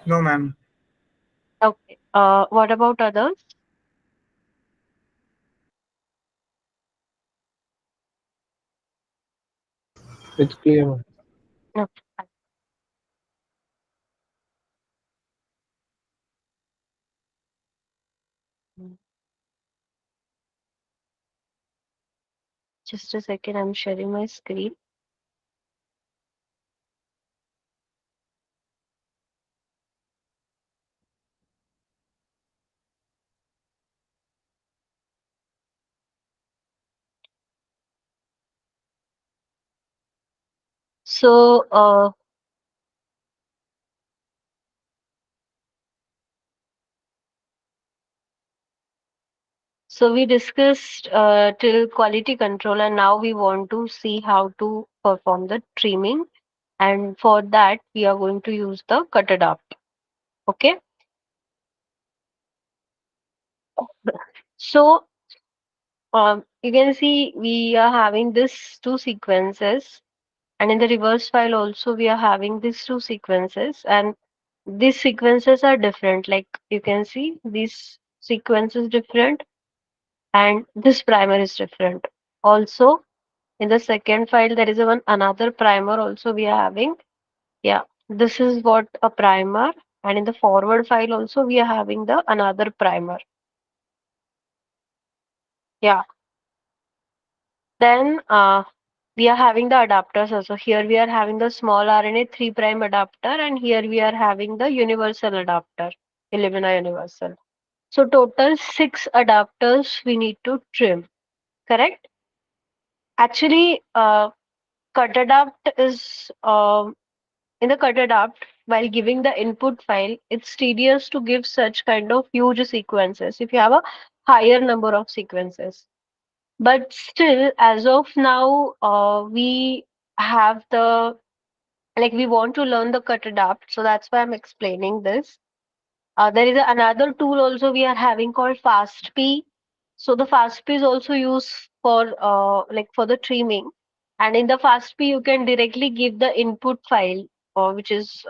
No, ma'am. Okay. What about others? It's clear, ma'am. Okay. Mm. Just a second, I'm sharing my screen. So, so we discussed till quality control, and now we want to see how to perform the trimming. And for that, we are going to use the cut adapt. Okay. So, you can see we are having this two sequences, and in the reverse file also we are having these two sequences, and these sequences are different. Like you can see, this sequence is different, and this primer is different. Also, in the second file, there is a one another primer also we are having. Yeah, this is what a primer, and in the forward file also we are having the another primer. Yeah. Then we are having the adapters also. Here we are having the small RNA 3' adapter, and here we are having the universal adapter, Illumina universal. So total 6 adapters we need to trim, correct? Actually, cut adapt is in the cut adapt, while giving the input file, it's tedious to give such kind of huge sequences if you have a higher number of sequences. But still, as of now, we have the like we want to learn the cut adapt, so that's why I'm explaining this. There is another tool also we are having called FastP. So the FastP is also used for like for the trimming, and in the FastP you can directly give the input file, which is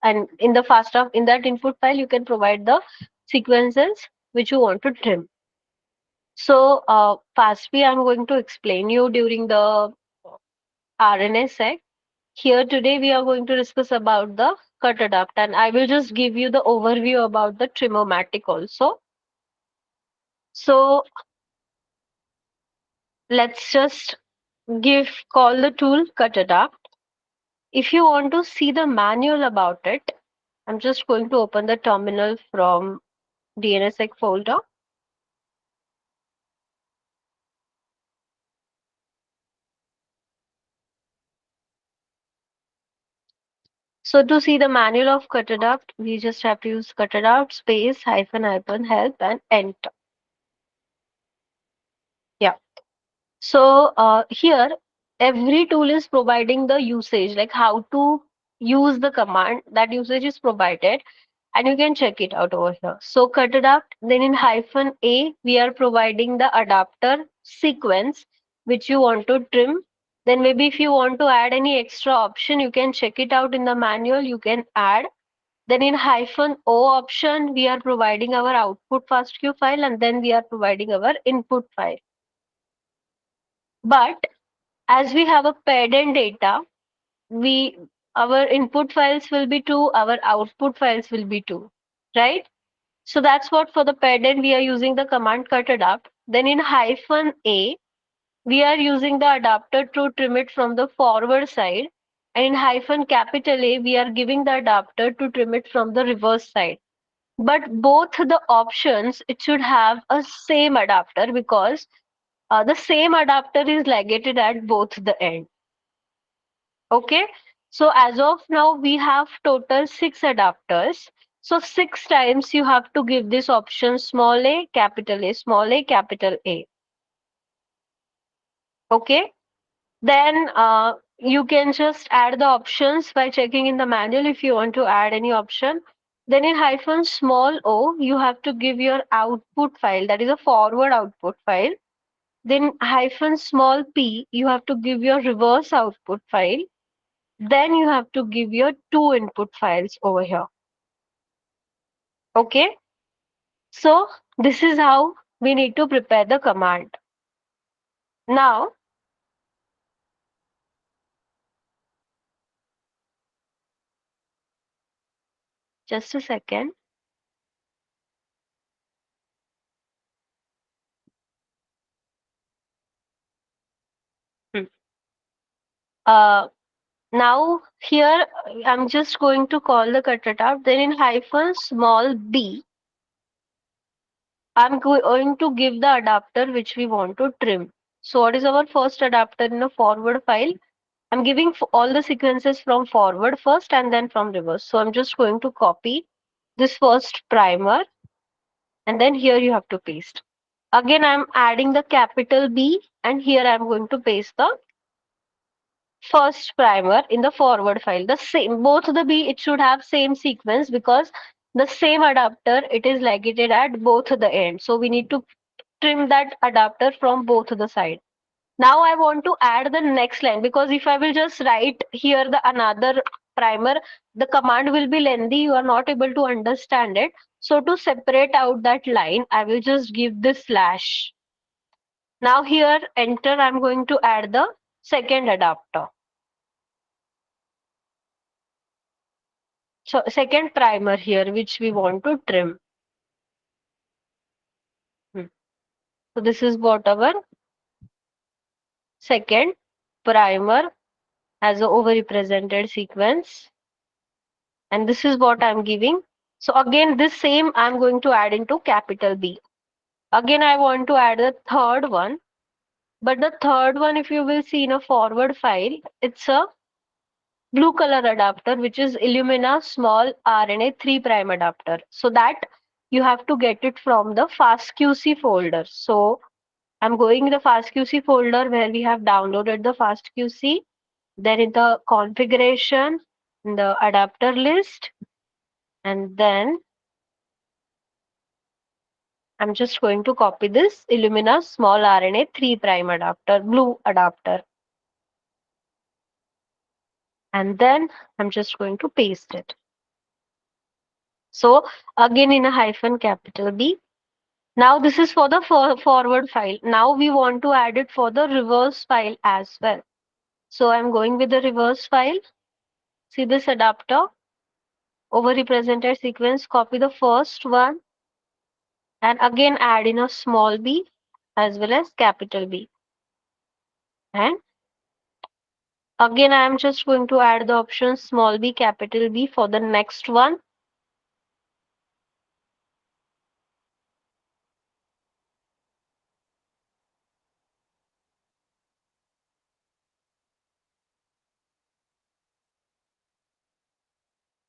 and in the FastUp in that input file you can provide the sequences which you want to trim. So FastP I'm going to explain you during the RNA sec. Here today we are going to discuss about the cut adapt, and I will just give you the overview about the Trimomatic also. So let's just give call the tool cut adapt. If you want to see the manual about it, I'm just going to open the terminal from DNSSEC folder. So to see the manual of cut adapt, we just have to use cut adapt space hyphen hyphen help and enter. Yeah. So here, every tool is providing the usage, like how to use the command. That usage is provided, and you can check it out over here. So cut adapt. Then in hyphen A, we are providing the adapter sequence which you want to trim. Then maybe if you want to add any extra option, you can check it out in the manual. You can add. Then in hyphen O option, we are providing our output FASTQ file, and then we are providing our input file. But as we have a paired data, we our input files will be two, our output files will be two, right? So that's what for the paired we are using the command cut adapt. Then in hyphen A, we are using the adapter to trim it from the forward side. And in hyphen capital A, we are giving the adapter to trim it from the reverse side. But both the options, it should have a same adapter because the same adapter is ligated at both the end. Okay, so as of now, we have total 6 adapters. So 6 times you have to give this option small a, small a, capital A. Okay, then you can just add the options by checking in the manual if you want to add any option. Then in hyphen small o, you have to give your output file, that is a forward output file. Then hyphen small p, you have to give your reverse output file. Then you have to give your two input files over here. Okay. So this is how we need to prepare the command. Now, just a second. Hmm. Uh, Now here I'm just going to call the cutout. Then in hyphen small b, I'm going to give the adapter which we want to trim. So what is our first adapter in a forward file? I'm giving all the sequences from forward first and then from reverse. So I'm just going to copy this first primer and then here you have to paste. Again, I'm adding the capital B and here I'm going to paste the first primer in the forward file. The same, both the B, it should have same sequence because the same adapter, it is located at both the ends. So we need to trim that adapter from both the side. Now I want to add the next line because if I will just write here the another primer, the command will be lengthy. You are not able to understand it. So to separate out that line, I will just give this slash. Now here, enter, I'm going to add the second adapter. So second primer here, which we want to trim. Hmm. So this is what our second primer as a overrepresented sequence. And this is what I'm giving. So again, this same I'm going to add into capital B. Again, I want to add the third one. But the third one, if you will see in a forward file, it's a blue color adapter, which is Illumina small RNA 3' adapter. So that you have to get it from the FastQC folder. So I'm going in the FastQC folder where we have downloaded the FastQC. Then in the configuration, in the adapter list, and then I'm just going to copy this Illumina small RNA 3' adapter, blue adapter. And then I'm just going to paste it. So again in a hyphen capital B. Now this is for the forward file. Now we want to add it for the reverse file as well. So I'm going with the reverse file. See this adapter, overrepresented sequence, copy the first one and again add in a small b as well as capital B. And again I am just going to add the option small b, capital B for the next one.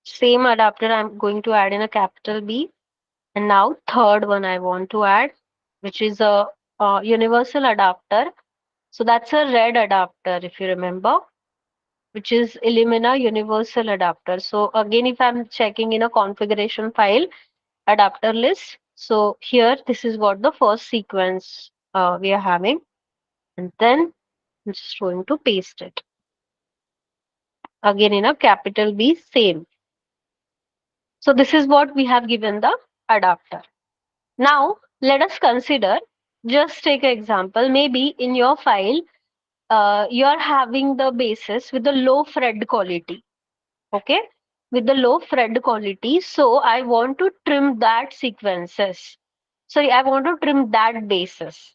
Same adapter I'm going to add in a capital B. And now third one I want to add, which is a universal adapter. So that's a red adapter if you remember, which is Illumina universal adapter. So again, if I'm checking in a configuration file, adapter list. So here, this is what the first sequence we are having. And then I'm just going to paste it. Again in a capital B, same. So this is what we have given the adapter. Now, let us consider, just take an example, maybe in your file, you are having the basis with the low thread quality. Okay, with the low thread quality. So I want to trim that sequences. Sorry, I want to trim that basis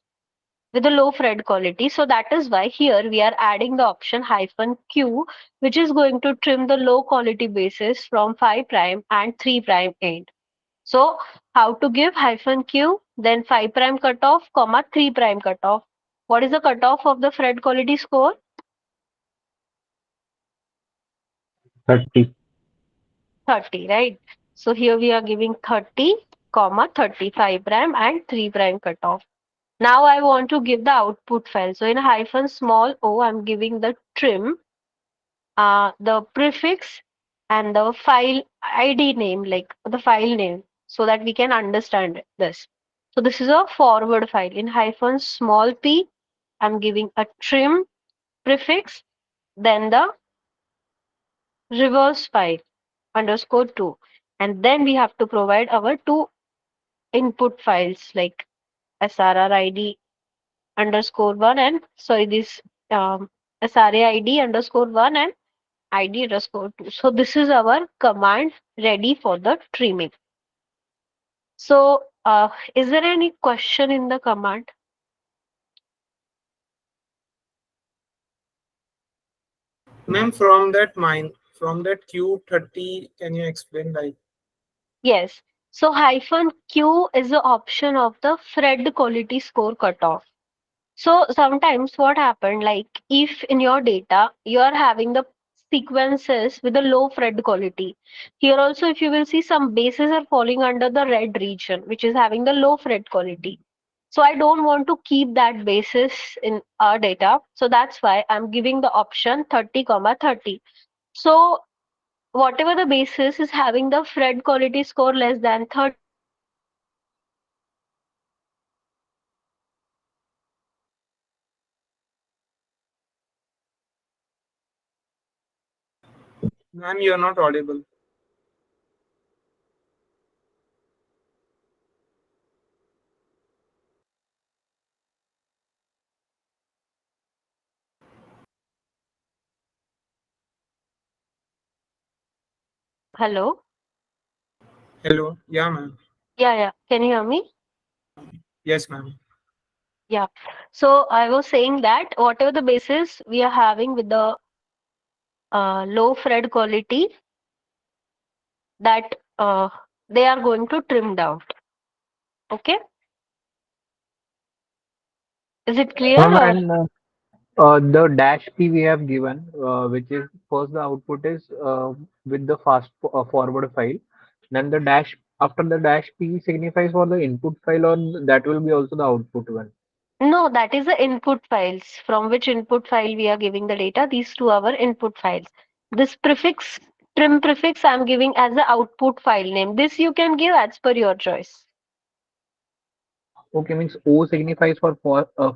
with the low thread quality. So that is why here we are adding the option hyphen Q, which is going to trim the low quality basis from 5' and 3' end. So how to give hyphen Q, then 5' cutoff, comma 3' cutoff. What is the cutoff of the thread quality score? 30. 30, right? So here we are giving 30, comma 35' and 3' cutoff. Now I want to give the output file. So in hyphen small o, I'm giving the trim, the prefix, and the file ID name, like the file name, so that we can understand this. So this is a forward file. In hyphen small p, I'm giving a trim prefix, then the reverse file underscore 2, and then we have to provide our two input files like srrid underscore 1 and sorry this um, sraid underscore 1 and id underscore 2. So this is our command ready for the trimming. So is there any question in the command? Ma'am, from that Q30, can you explain like? Yes. So hyphen q is the option of the Fred quality score cutoff. So sometimes what happened, like if in your data you are having the sequences with a low Fred quality, here also if you will see some bases are falling under the red region, which is having the low Fred quality. So I don't want to keep that basis in our data. So that's why I'm giving the option 30, 30. So whatever the basis is having the Fred quality score less than 30, we are going to trim down the basis and we are going to provide the command ready for the trimming. Ma'am, you're not audible. Hello? Hello. Yeah, ma'am. Yeah, yeah. Can you hear me? Yes, ma'am. Yeah. So I was saying that whatever the basis we are having with the low Fred quality, that they are going to trim down. Okay? Is it clear or? And the dash P we have given, which is first the output is with the forward file. Then the dash after the dash P signifies for the input file, or that will be also the output one. No, that is the input files. From which input file we are giving the data. These two are input files. This prefix, trim prefix, I'm giving as the output file name. This you can give as per your choice. Okay, means O signifies for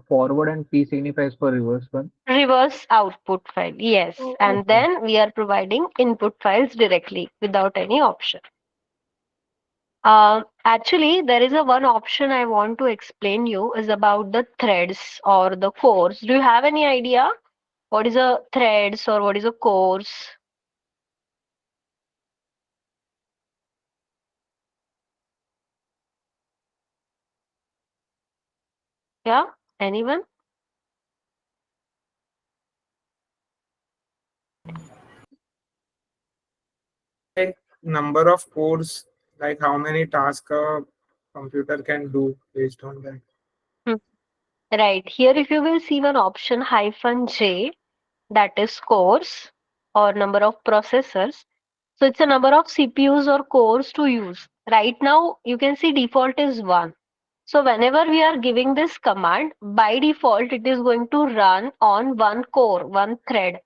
forward and P signifies for reverse one. Reverse output file. Yes. Oh, And okay. then we are providing input files directly without any option. Actually, there is a one option I want to explain you is about the threads or the cores. Do you have any idea what is a threads or what is a cores? Yeah, anyone? Like number of cores, like how many tasks a computer can do based on that. Hmm. Right. Here, if you will see one option hyphen J, that is cores or number of processors. So it's a number of CPUs or cores to use. Right now, you can see default is 1. So whenever we are giving this command, by default, it is going to run on one core, one thread.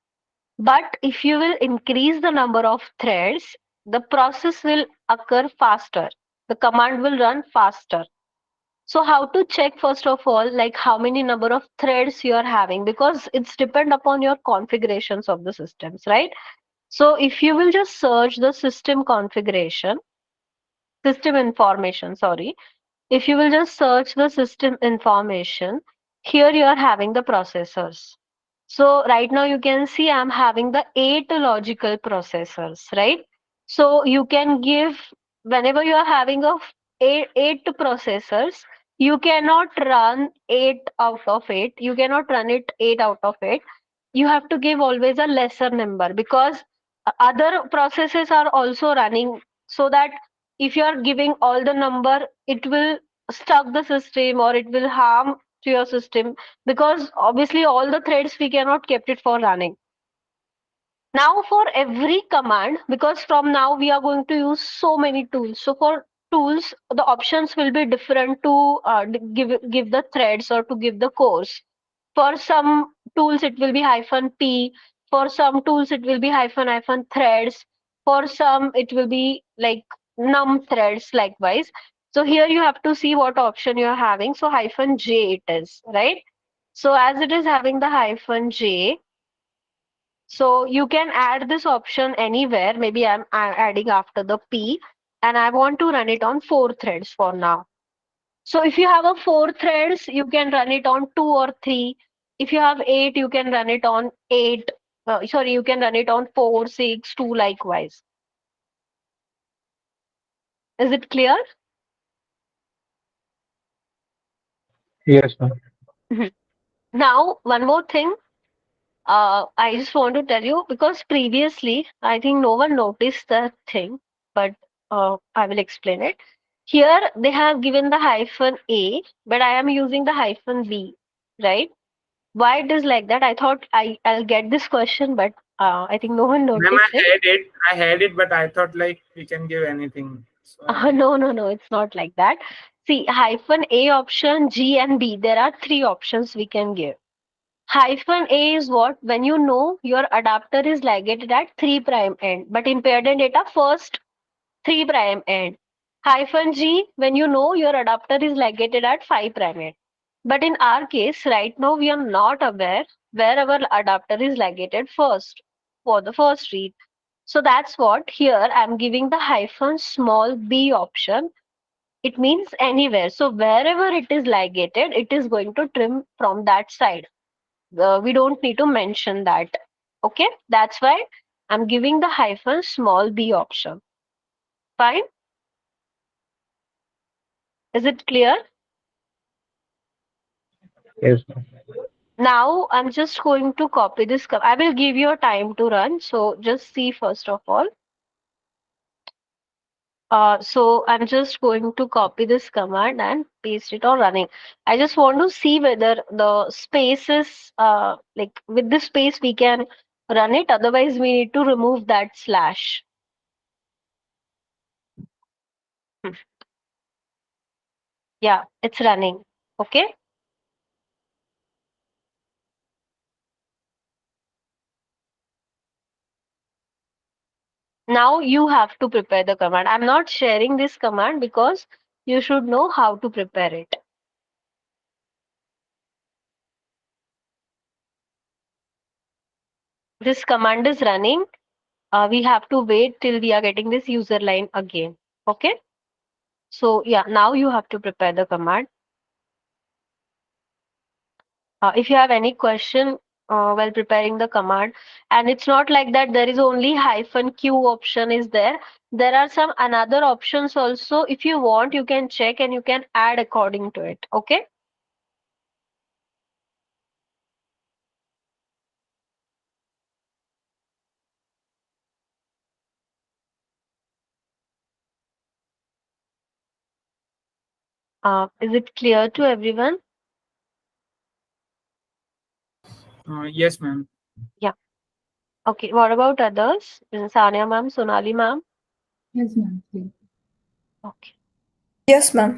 But if you will increase the number of threads, the process will occur faster. The command will run faster. So how to check first of all, like how many number of threads you are having, because it's depend upon your configurations of the systems, right? So if you will just search the system configuration, system information, sorry, if you will just search the system information, here you are having the processors. So right now you can see I'm having the 8 logical processors, right? So you can give whenever you are having eight processors, you cannot run 8 out of 8. You cannot run it 8 out of 8. You have to give always a lesser number because other processes are also running so that if you are giving all the number, it will stuck the system or it will harm to your system because obviously all the threads we cannot kept it for running. Now for every command, because from now we are going to use so many tools. So for tools, the options will be different to give the threads or to give the cores. For some tools, it will be hyphen P. For some tools, it will be hyphen threads. For some, it will be like num threads likewise. So here you have to see what option you are having. So hyphen J it is, right? So as it is having the hyphen J, So you can add this option anywhere. Maybe I'm adding after the P, and I want to run it on 4 threads for now. So if you have a 4 threads, you can run it on 2 or 3. If you have 8, you can run it on 8. Sorry, you can run it on 4, 6, 2 likewise. Is it clear? Yes, ma'am. Mhm. Now, one more thing. I just want to tell you because previously I think no one noticed that thing, but I will explain it. Here they have given the hyphen A, but I am using the hyphen B, right? Why it is like that? I thought I'll get this question, but I think no one Ma'am, noticed it. I had it, but I thought like we can give anything. So I did. No, no, no, it's not like that. See, hyphen A option, G and B. There are three options we can give. Hyphen A is what? When you know your adapter is ligated at 3 prime end, but in paired end data, first 3 prime end. Hyphen G, when you know your adapter is ligated at 5 prime end. But in our case, right now, we are not aware where our adapter is ligated first for the first read. So that's what here I'm giving the hyphen small b option. It means anywhere. So wherever it is ligated, it is going to trim from that side. We don't need to mention that. Okay, that's why I'm giving the hyphen small b option. Fine. Is it clear? Yes, ma'am. Now I'm just going to copy this. I will give you a time to run. So just see first of all. So I'm just going to copy this command and paste it on running. I just want to see whether the space is like with this space we can run it. Otherwise, we need to remove that slash. Hmm. Yeah, it's running. Okay. Now you have to prepare the command. I'm not sharing this command because you should know how to prepare it. This command is running. We have to wait till we are getting this user line again. Okay. So yeah, now you have to prepare the command. If you have any question while preparing the command, and it's not like that there is only hyphen q option is there. There are some another options also. If you want, you can check and you can add according to it. Okay. Is it clear to everyone? Yes, ma'am. Yeah. Okay. What about others? Sania ma'am, Sonali ma'am. Yes, ma'am. Please. Okay. Yes, ma'am.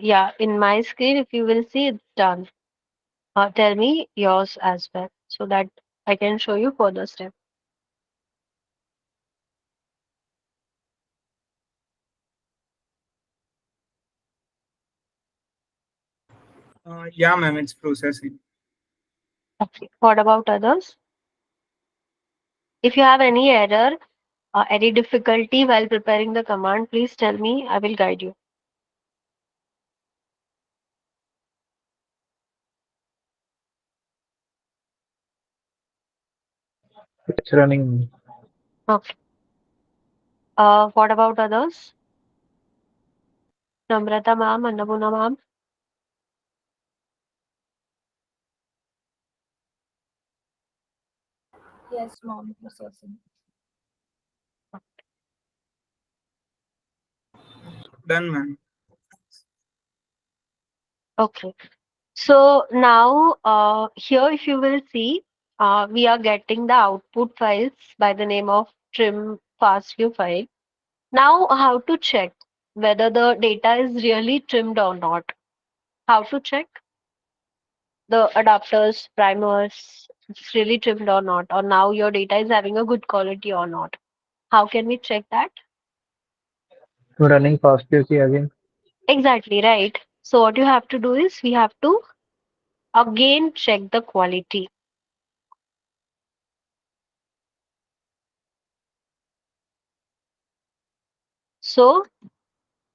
Yeah, in my screen, if you will see, it's done. Tell me yours as well, so that I can show you further step. Yeah, ma'am, it's processing. Okay. What about others? If you have any error, any difficulty while preparing the command, please tell me. I will guide you. It's running. Okay. What about others? Namrata ma'am, Annapurna ma'am. Yes, mom, processing. Done, ma'am. Okay. So now, here, if you will see, we are getting the output files by the name of trim fastview file. Now, how to check whether the data is really trimmed or not? How to check the adapters, primers, it's really trimmed or not, or now your data is having a good quality or not? How can we check that? Running fast QC again. Exactly, right. So what you have to do is we have to again check the quality. So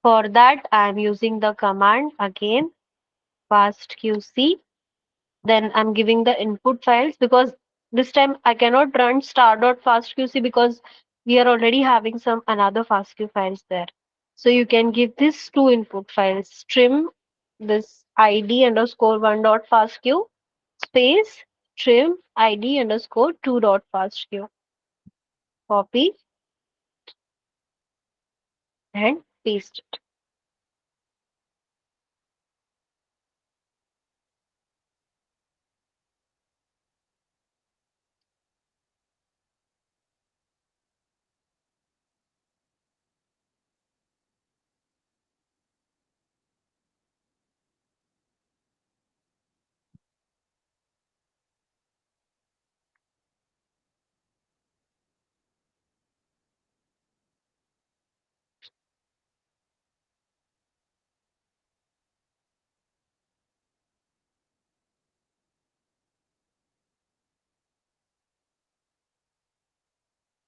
for that, I'm using the command again, fastqc. Then I'm giving the input files because this time I cannot run star.fastqc because we are already having some another fastq files there. So you can give these two input files, trim this id underscore one dot fastq space trim id underscore two dot fastq. Copy and paste it.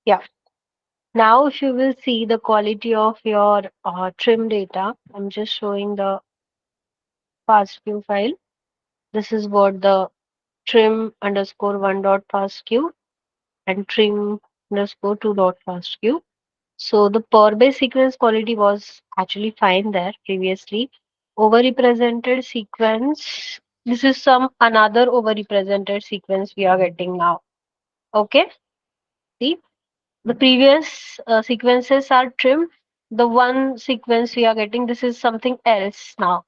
Yeah. Now, if you will see the quality of your trim data, I'm just showing the fastq file. This is what the trim underscore one dot fastq and trim underscore two dot fastq. So the per base sequence quality was actually fine there previously. Overrepresented sequence. This is some another overrepresented sequence we are getting now. Okay. See, the previous sequences are trimmed. The one sequence we are getting, this is something else now.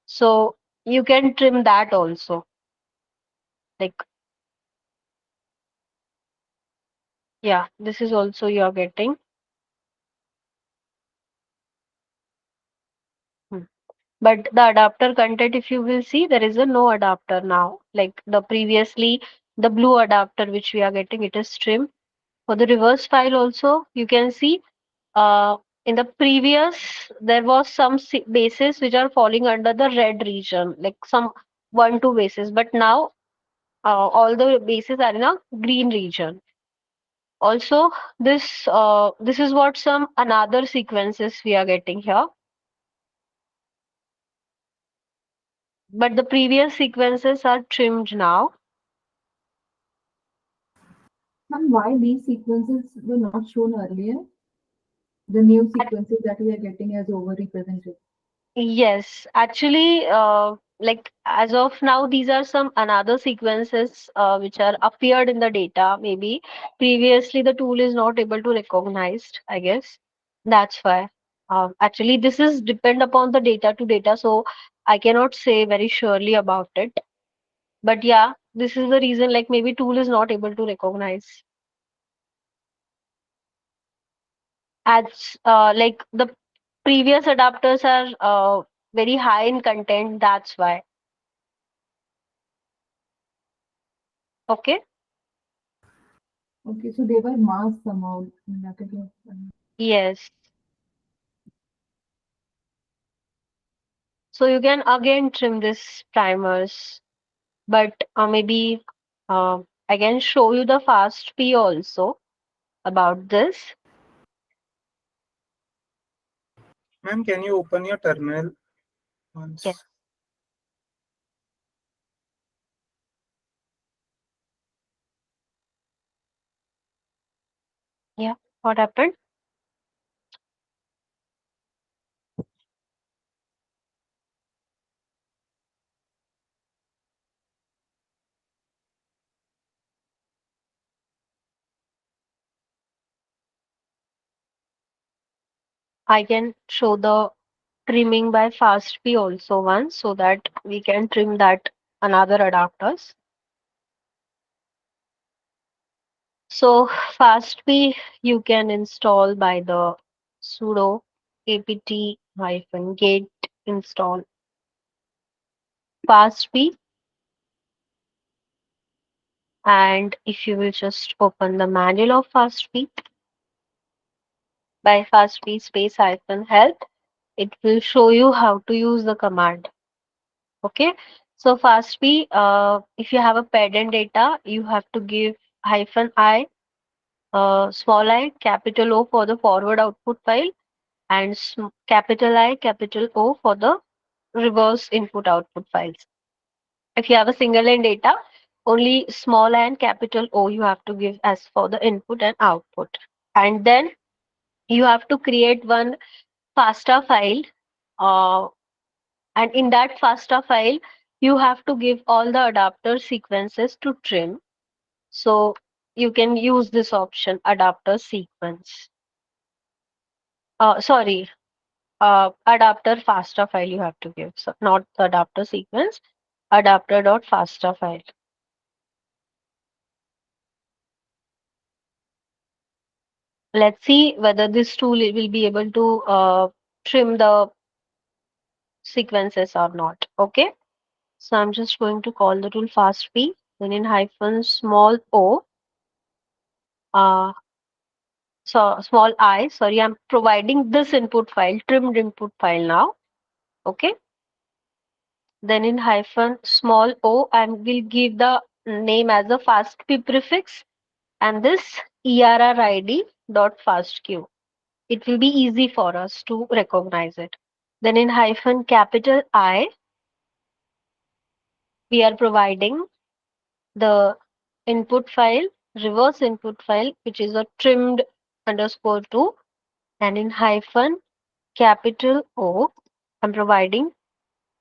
So you can trim that also. Like, yeah, this is also you are getting. Hmm. But the adapter content, if you will see, there is a no adapter now. Like the previously, the blue adapter which we are getting, it is trimmed. For the reverse file also, you can see uh, in the previous, there was some bases which are falling under the red region, like some one, two bases. But now all the bases are in a green region. Also, this is what some another sequences we are getting here. But the previous sequences are trimmed now. And why these sequences were not shown earlier? The new sequences that we are getting as overrepresented. Yes, actually, like as of now, these are some another sequences which are appeared in the data. Maybe previously the tool is not able to recognize, I guess. That's why. Actually, this is depend upon the data to data, so I cannot say very surely about it. But yeah, this is the reason. Like maybe tool is not able to recognize. as like the previous adapters are very high in content, that's why. Okay. Okay, so they were masked somehow. That is what. Yes. So you can again trim this primers, but maybe I can show you the fast P also about this. Ma'am, can you open your terminal once? Yes. Yeah. What happened? I can show the trimming by fast P also once so that we can trim that another adapters. So FastP you can install by the sudo apt-get install FastP, and if you will just open the manual of FastP by FastP space -help, it will show you how to use the command. Okay, so FastP, if you have a parent data, you have to give -i, small I, capital O for the forward output file, and capital I, capital O for the reverse input output files. If you have a single line data, only small and capital O you have to give as for the input and output. And then you have to create one FASTA file. Uh, and in that FASTA file, you have to give all the adapter sequences to trim. So you can use this option, adapter sequence. Sorry, adapter FASTA file you have to give. So not the adapter sequence, adapter.fasta file. Let's see whether this tool will be able to trim the sequences or not. Okay. So I'm just going to call the tool fastp, then in -small o, uh, so small I, sorry, I'm providing this input file, trimmed input file now. Okay. Then in -small o, I will give the name as a fastp prefix and this errid dot fastq. It will be easy for us to recognize it. Then in capital I, we are providing the input file, reverse input file, which is a trimmed _2. And in capital O, I'm providing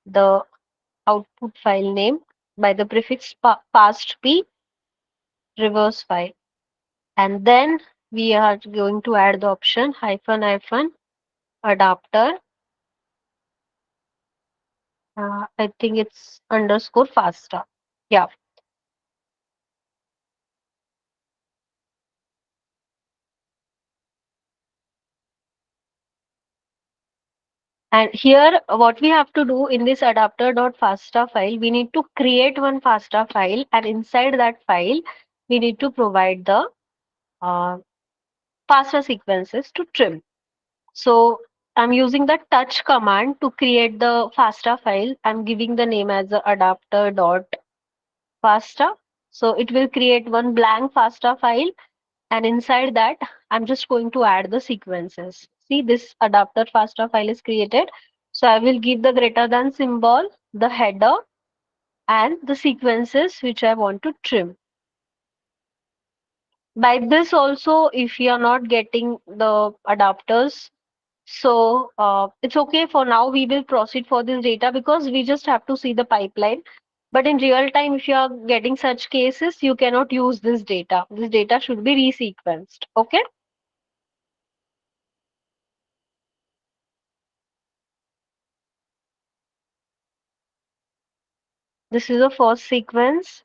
the output file name by the prefix past p reverse file. And then we are going to add the option adapter. I think it's _FASTA. Yeah. And here, what we have to do in this adapter.fasta file, we need to create one FASTA file, and inside that file, we need to provide the uh, FASTA sequences to trim. So I'm using the touch command to create the FASTA file. I'm giving the name as the adapter.fasta. So it will create one blank FASTA file, and inside that, I'm just going to add the sequences. See, this adapter FASTA file is created. So I will give the greater than symbol, the header, and the sequences which I want to trim. By this also, if you are not getting the adapters, so it's okay for now. We will proceed for this data because we just have to see the pipeline. But in real time, if you are getting such cases, you cannot use this data. This data should be resequenced. Okay. This is the first sequence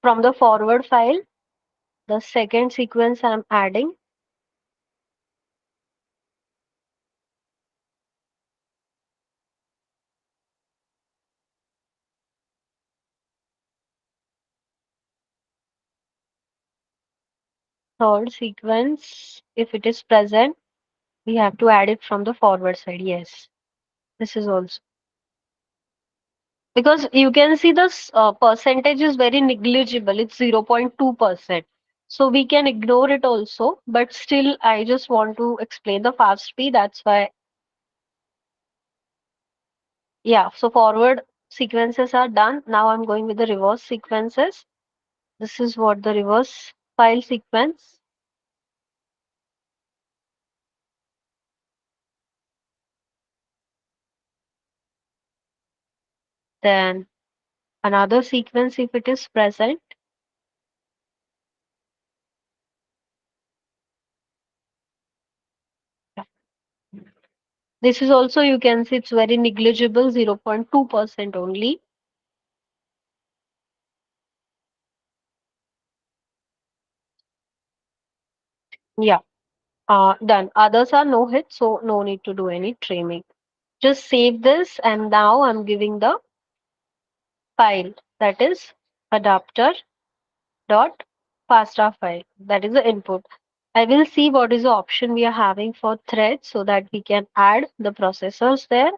from the forward file. The second sequence I'm adding. third sequence, if it is present, we have to add it from the forward side. Yes, this is also because you can see this percentage is very negligible. It's 0.2%. So we can ignore it also, but still, I just want to explain the fast speed. That's why, yeah. So forward sequences are done. Now I'm going with the reverse sequences. This is what the reverse file sequence. Then another sequence if it is present. Yeah. This is also, you can see it's very negligible, 0.2% only. Yeah, done. Others are no hit, so no need to do any trimming. Just save this, and now I'm giving the file, that is adapter dot FASTA file. That is the input. I will see what is the option we are having for threads so that we can add the processors there.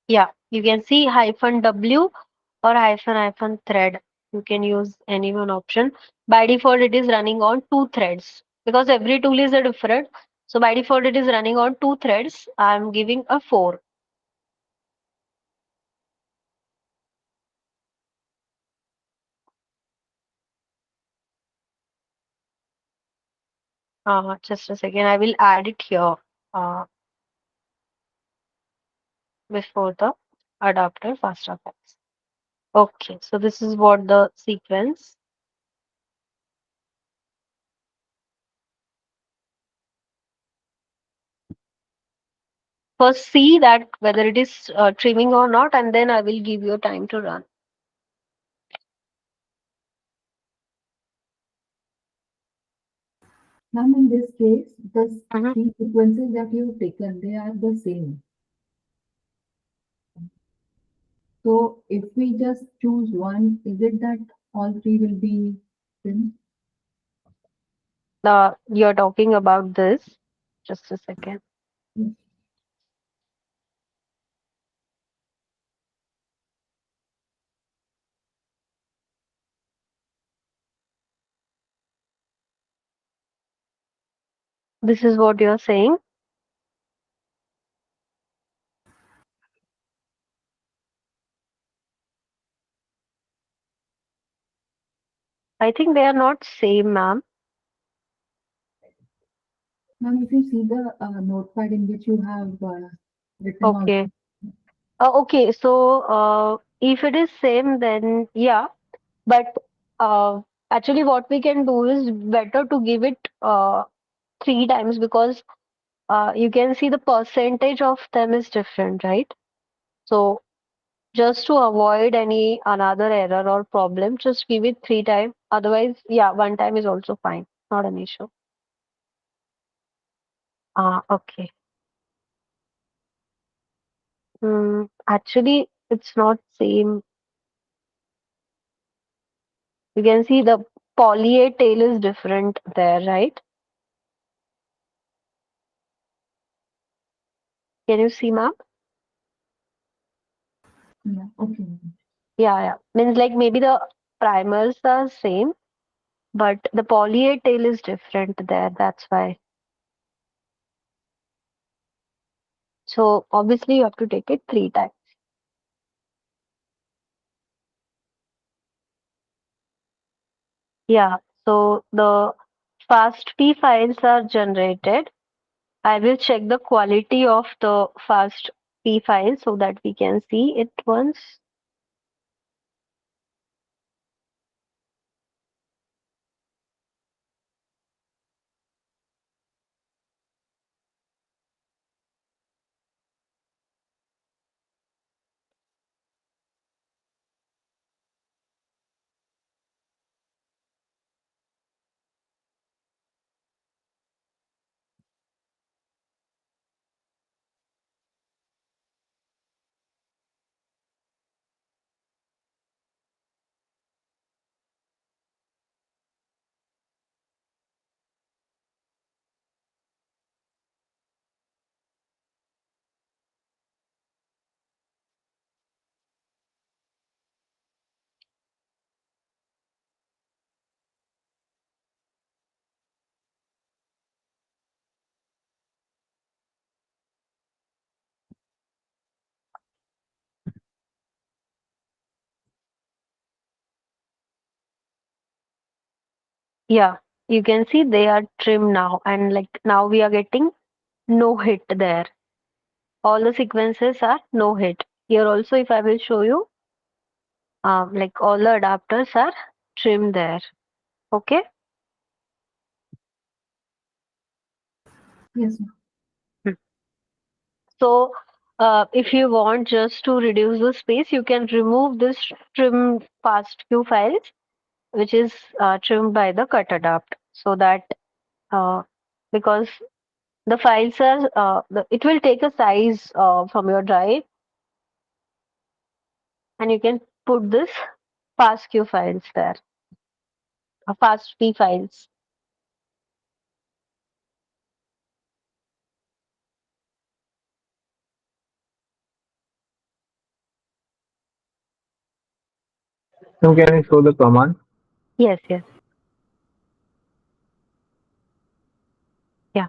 Yeah, you can see hyphen W or hyphen thread. You can use any one option. By default, it is running on two threads because every tool is a different. So by default, it is running on two threads. I'm giving a 4. Just a second. I will add it here uh, before the adapter fast effects. Okay, so this is what the sequence. First, see that whether it is trimming or not, and then I will give you time to run. Ma'am, in this case, the Mhm. three sequences that you've taken, they are the same. So if we just choose one, is it that all three will be same? You're talking about this. Just a second. Yes. This is what you're saying. I think they are not same, ma'am. Ma'am, if you see the notepad in which you have written all, Okay. Okay. So if it is same, then yeah. But uh, actually, what we can do is better to give it 3 times because you can see the percentage of them is different, right? So just to avoid any another error or problem, just give it 3 times. Otherwise, yeah, 1 time is also fine. Not an issue. Okay. Actually, it's not same. You can see the poly A tail is different there, right? Can you see, ma'am? yeah, okay. Yeah, yeah. Means like maybe the primers are same, but the poly A tail is different there. That's why. So obviously you have to take it 3 times. Yeah. So the FastP files are generated. I will check the quality of the FastP file so that we can see it once. Yeah, you can see they are trimmed now, and like now we are getting no hit there. All the sequences are no hit. Here also, if I will show you, like all the adapters are trimmed there. Okay. Yes, ma'am. Hmm. So, if you want just to reduce the space, you can remove this trim FastQ files, which is trimmed by the cut adapt, so that uh, because the files are it will take a size from your drive, and you can put this FastQ files there, FastP files. So can you show the command? Yes, yes, yeah.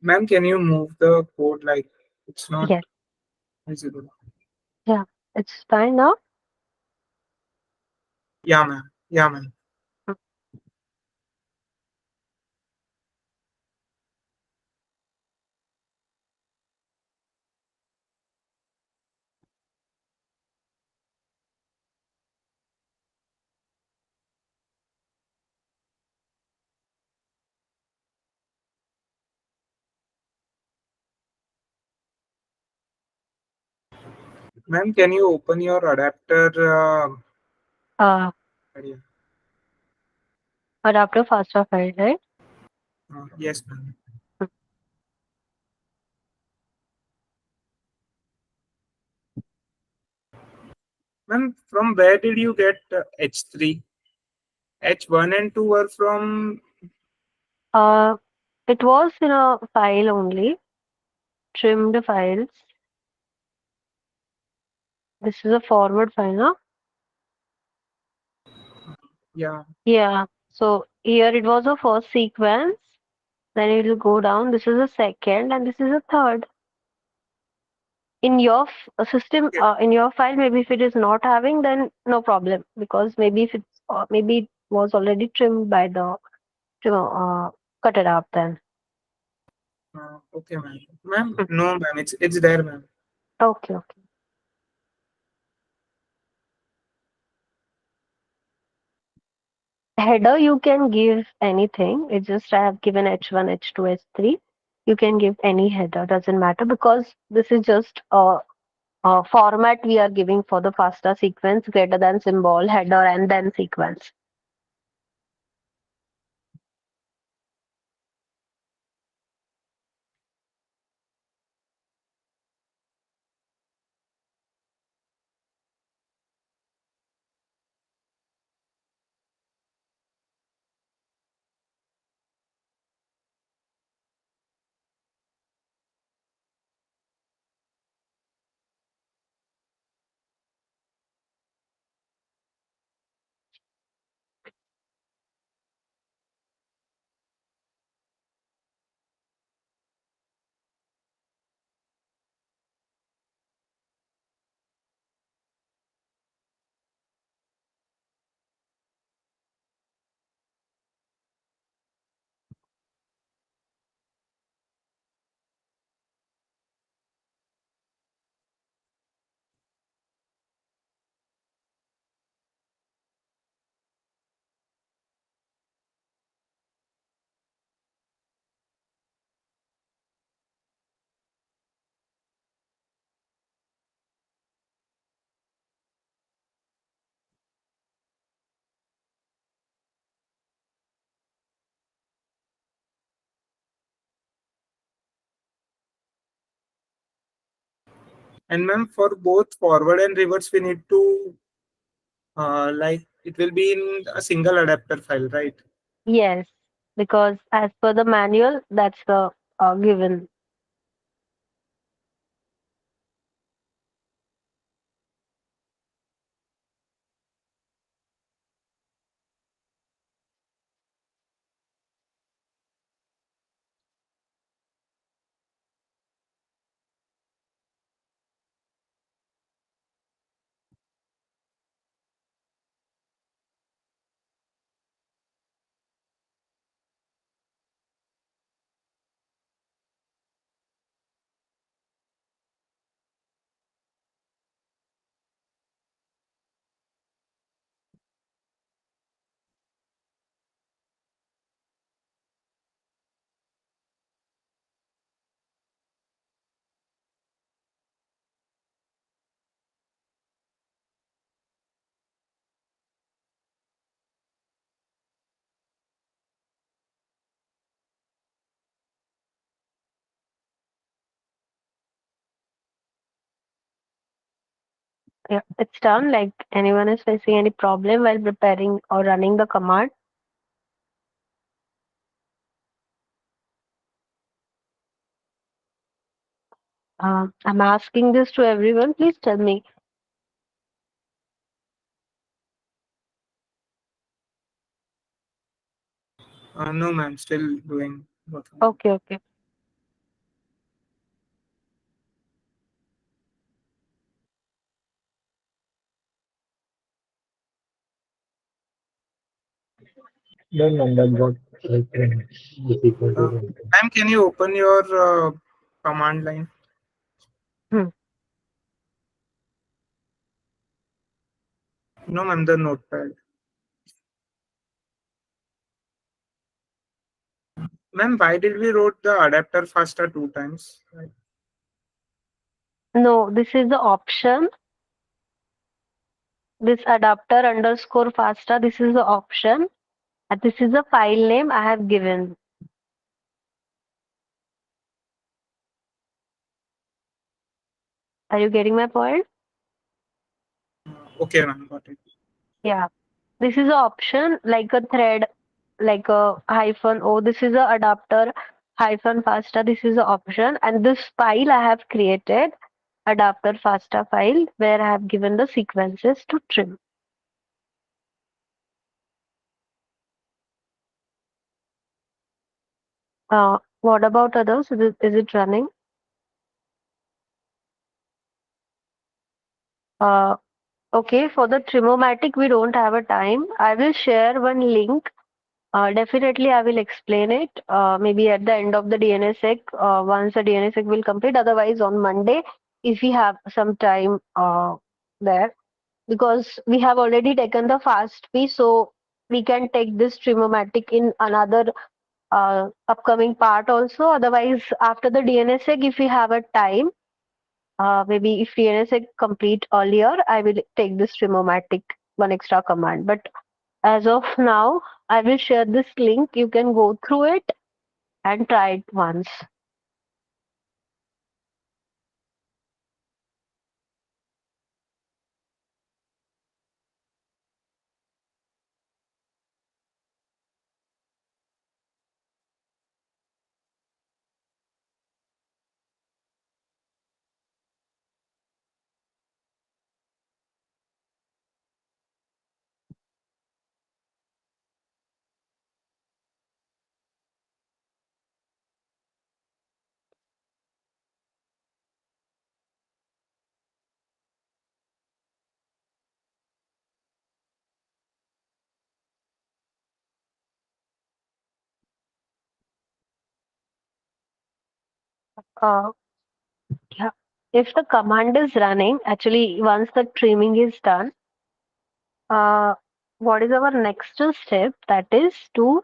Ma'am, can you move the code like it's not Yes, visible? yeah, it's fine now. Yeah, ma'am. Yeah, ma'am. Ma'am, can you open your adapter? Uh, Area? adapter FASTA file, right? Yes, ma'am. Ma'am, from where did you get H3? H1 and 2 were from. Uh, it was in a file only, trimmed files. This is a forward file, no? Yeah. Yeah. So here it was a first sequence. Then it will go down. This is a second, and this is a third. In your system, Okay. in your file, maybe if it is not having, then no problem, because maybe if it's maybe it was already trimmed by the cut it up then. Okay, ma'am. Ma'am, Hmm. no, ma'am. It's there, ma'am. Okay, okay. Header you can give anything. It's just I have given H1, H2, H3. You can give any header, doesn't matter, because this is just a format we are giving for the FASTA sequence, greater than symbol, header, and then sequence. And ma'am, for both forward and reverse, we need to like it will be in a single adapter file, right? Yes, because as per the manual, that's the given. Yeah, it's done. Like anyone is facing any problem while preparing or running the command. I'm asking this to everyone. Please tell me. No, ma'am. Still doing. Working. Okay, okay. Then number got like is equal to Ma'am, can you open your command line? Hmm. No, ma'am. The notepad. Ma'am, why did we wrote the adapter faster 2 times? Right. No, this is the option. This adapter underscore FASTA, this is the option. And this is the file name I have given. Are you getting my point? Okay, ma'am, got it. Yeah. This is the option like a thread, like a hyphen O. This is a adapter hyphen FASTA. This is the option. And this file I have created, adapter FASTA file, where I have given the sequences to trim. What about others? Is it running? Okay, for the Trimomatic, we don't have a time. I will share one link. Definitely, I will explain it. Maybe at the end of the DNSSEC, once the DNSSEC will complete. Otherwise, on Monday, if we have some time there, because we have already taken the fast fee, so we can take this Trimomatic in another upcoming part also. Otherwise, after the DNSSEC, if we have a time, maybe if DNSSEC complete earlier, I will take this Trimomatic one extra command. But as of now, I will share this link. You can go through it and try it once. Uh, yeah. If the command is running, actually, once the trimming is done, uh, what is our next step? That is to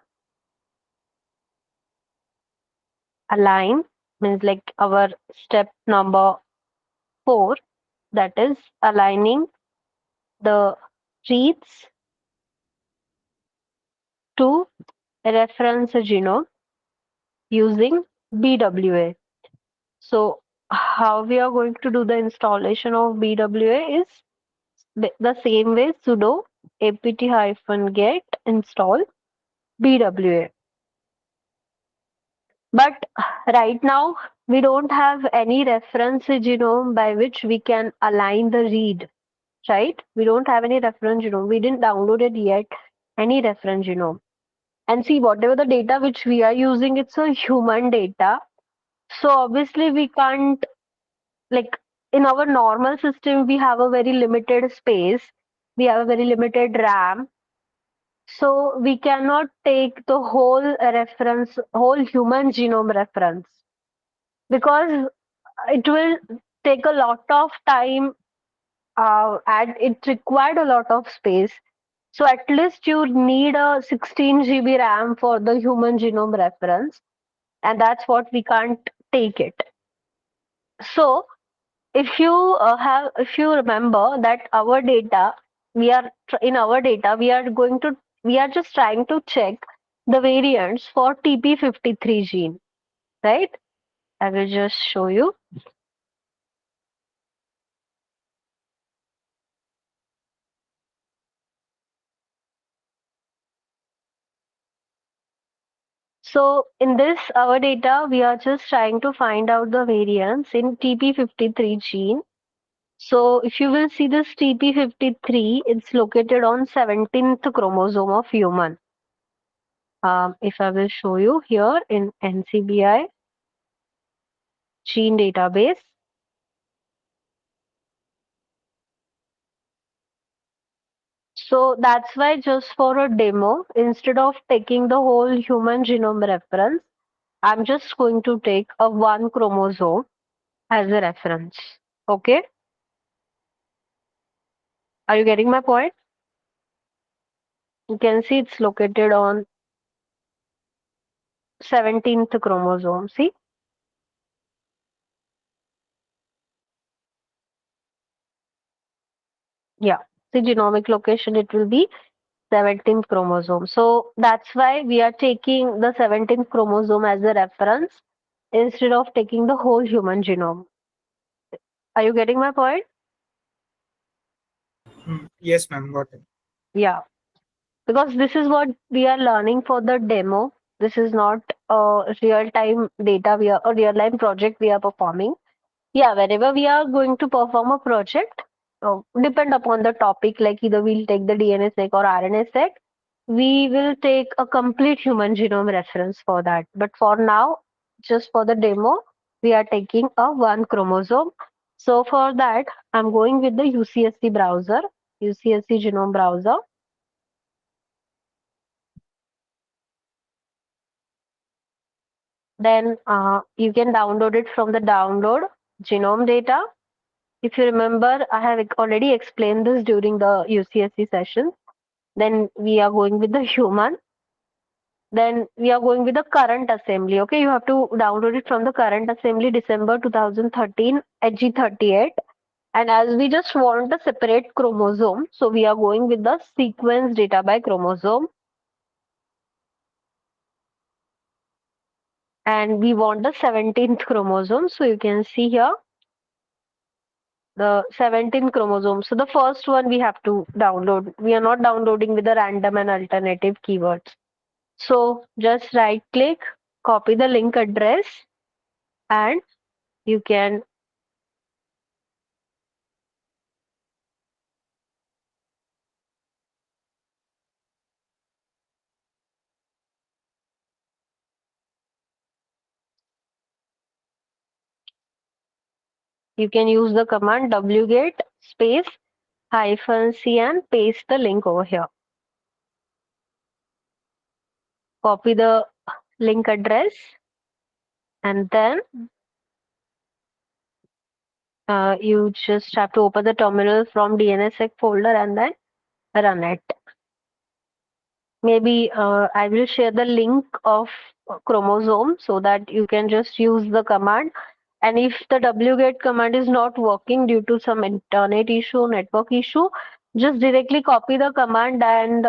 align, means like our step number 4, that is aligning the reads to reference genome using BWA. So how we are going to do the installation of BWA is the same way, sudo apt-get install BWA. But right now we don't have any reference genome by which we can align the read, right? We don't have any reference genome. We didn't download it yet, any reference genome. And see, whatever the data which we are using, it's a human data. So obviously we can't, like in our normal system, we have a very limited space, we have a very limited RAM. So we cannot take the whole human genome reference, because it will take a lot of time and it required a lot of space. So at least you need a 16 GB RAM for the human genome reference, and that's what we can't take it. So if you remember that our data, in our data we are just trying to check the variants for TP53 gene, right? I will just show you. So in this our data, we are just trying to find out the variants in TP53 gene. So if you will see this TP53, it's located on 17th chromosome of human. If I will show you here in NCBI gene database. So that's why, just for a demo, instead of taking the whole human genome reference, I'm just going to take a one chromosome as a reference. Okay? Are you getting my point? You can see it's located on 17th chromosome. See? The genomic location, it will be 17th chromosome. So that's why we are taking the 17th chromosome as a reference instead of taking the whole human genome. Are you getting my point? Yes, ma'am, got it. Yeah, because this is what we are learning for the demo. This is not a real time data we are a real time project we are performing. Yeah, whenever we are going to perform a project, depend upon the topic, like either we'll take the DNA-seq or RNA-seq, we will take a complete human genome reference for that. But for now, just for the demo, we are taking a one chromosome. So for that, I'm going with the UCSC browser, UCSC genome browser. Then you can download it from the download genome data. If you remember, I have already explained this during the UCSC session. Then we are going with the human. Then we are going with the current assembly. Okay, you have to download it from the current assembly December 2013 HG38. And as we just want a separate chromosome, so we are going with the sequence data by chromosome. And we want the 17th chromosome. So you can see here the 17th chromosome. So the first one we have to download. We are not downloading with the random and alternative keywords. So just right click, copy the link address, and you can use the command wget space -c and paste the link over here. Copy the link address, and then you just have to open the terminal from DNSSEC folder and then run it. Maybe I will share the link of chromosome so that you can just use the command. And if the wget command is not working due to some internet issue, network issue, just directly copy the command and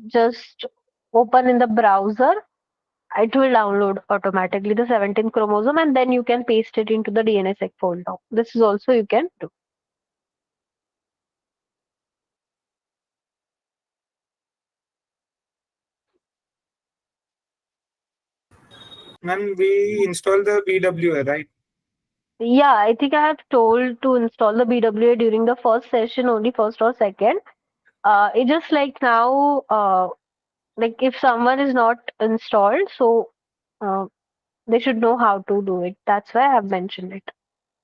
just open in the browser. It will download automatically the 17th chromosome, and then you can paste it into the DNSSEC folder. This is also you can do. Ma'am, we install the BWA, right? Yeah, I think I have told to install the BWA during the first session, only first or second. It just like now, like if someone is not installed, so uh, they should know how to do it. That's why I have mentioned it.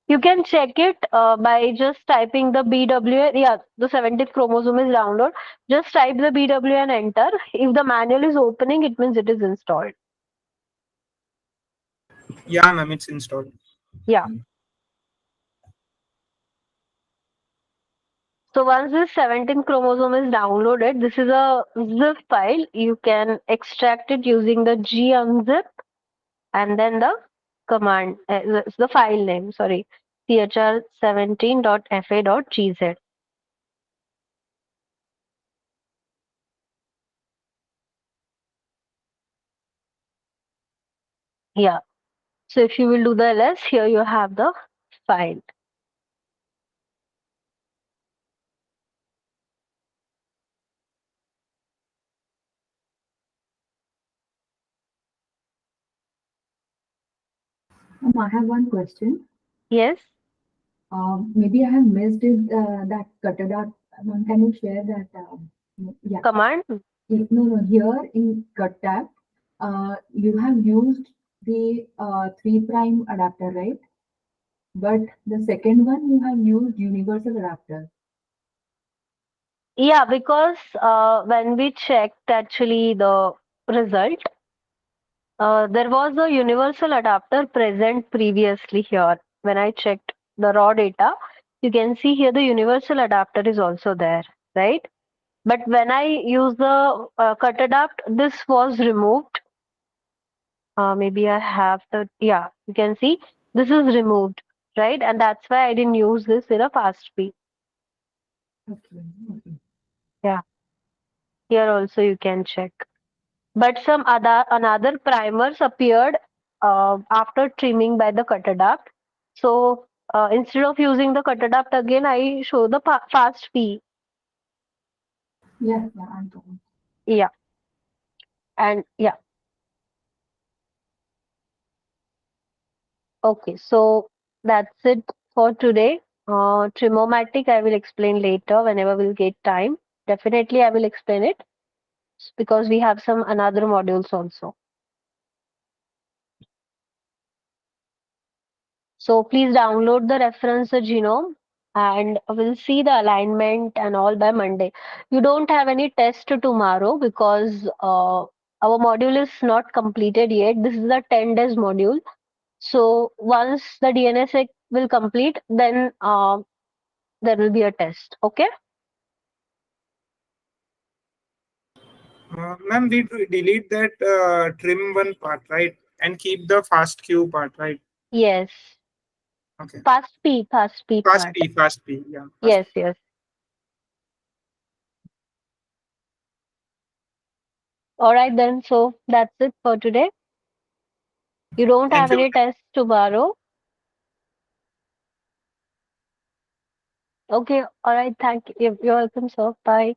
You can check it by just typing the BWA. Yeah, the 17th chromosome is download. Just type the BWA and enter. If the manual is opening, it means it is installed. Yeah, ma'am, it's installed. Yeah. So once this 17th chromosome is downloaded, this is a zip file. You can extract it using the gunzip and then the command, the file name, sorry, chr17.fa.gz. Yeah. So if you will do the ls, here you have the file. I have one question. Yes. Maybe I have missed it, that cutted out. Can you share that? Yeah. Command. No. Here in cut you have used the 3' adapter, right? But the second one you have used universal adapter. Yeah, because when we checked actually the result, there was a universal adapter present previously here. When I checked the raw data, you can see here the universal adapter is also there, right? But when I use the cut adapt, this was removed. Maybe I have the, yeah, you can see this is removed, right? And that's why I didn't use this in a fast speed. Okay. Okay. Here also you can check. But some another primers appeared after trimming by the cut adapt. So instead of using the cut adapt again, I show the fast P. Yeah, yeah, I'm talking. Yeah, and yeah. Okay, so that's it for today. Trimomatic I will explain later whenever we'll get time. Definitely I will explain it because we have some another modules also. So please download the reference genome and we'll see the alignment and all by Monday. You don't have any test tomorrow because our module is not completed yet. This is a 10 days module. So once the DNS will complete, then there will be a test. Okay. Ma'am, we delete that trim one part, right? And keep the fast queue part, right? Yes. Okay. Fast P part. Fast P, yeah. Yes, yes. All right then. So that's it for today. You don't Thank have you. any tests tomorrow. Okay. All right. Thank you. You're welcome, sir. Bye.